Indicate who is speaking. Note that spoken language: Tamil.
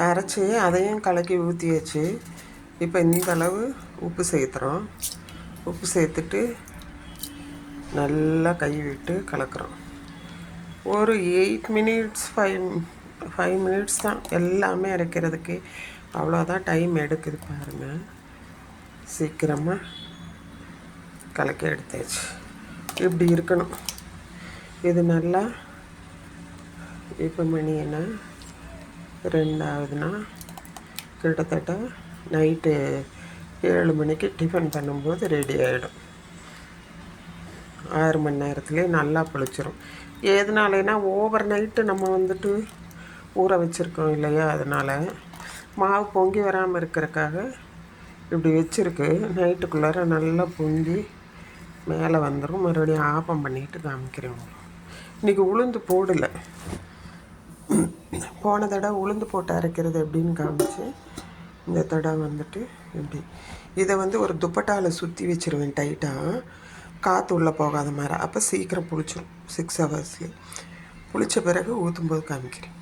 Speaker 1: அரைச்சி அதையும் கலக்கி ஊற்றியாச்சு. இப்போ இந்த அளவு உப்பு சேர்த்துறோம். உப்பு சேர்த்துட்டு நல்லா கை விட்டு கலக்கிறோம். ஒரு 8 மினிட்ஸ் 5 மினிட்ஸ் தான் எல்லாமே அரைக்கிறதுக்கு. அவ்வளோதான் டைம் எடுக்குது பாருங்கள். சீக்கிரமாக கலக்கி எடுத்தாச்சு. இப்படி இருக்கணும் இது நல்லா. இப்போ மணி என்ன 2 ஆகுதுன்னா கிட்டத்தட்ட நைட்டு 7 மணிக்கு டிஃபன் பண்ணும்போது ரெடி ஆகிடும். 6 மணி நேரத்துலேயே நல்லா புளிச்சிரும். எதனாலனா ஓவர் நைட்டு நம்ம வந்துட்டு ஊற வச்சுருக்கோம் இல்லையா, அதனால் மாவு பொங்கி வராமல் இருக்கிறக்காக இப்படி வச்சுருக்கு. நைட்டுக்குள்ளார நல்லா பொங்கி மேலே வந்துடும். மறுபடியும் ஆப்பம் பண்ணிவிட்டு காமிக்கிறேன். இன்றைக்கி உளுந்து போடலை. போன தடவை உளுந்து போட்டு அரைக்கிறது எப்படின்னு காமிச்சு, இந்த தடவை வந்துட்டு இப்படி. இதை வந்து ஒரு துப்பட்டாவில் சுற்றி வச்சுருவேன் டைட்டாக, காற்று உள்ளே போகாத மாதிரி. அப்போ சீக்கிரம் புளிச்சிடும். 6 ஹவர்ஸ்லேயே புளித்த பிறகு ஊற்றும்போது காமிக்கிறேன்.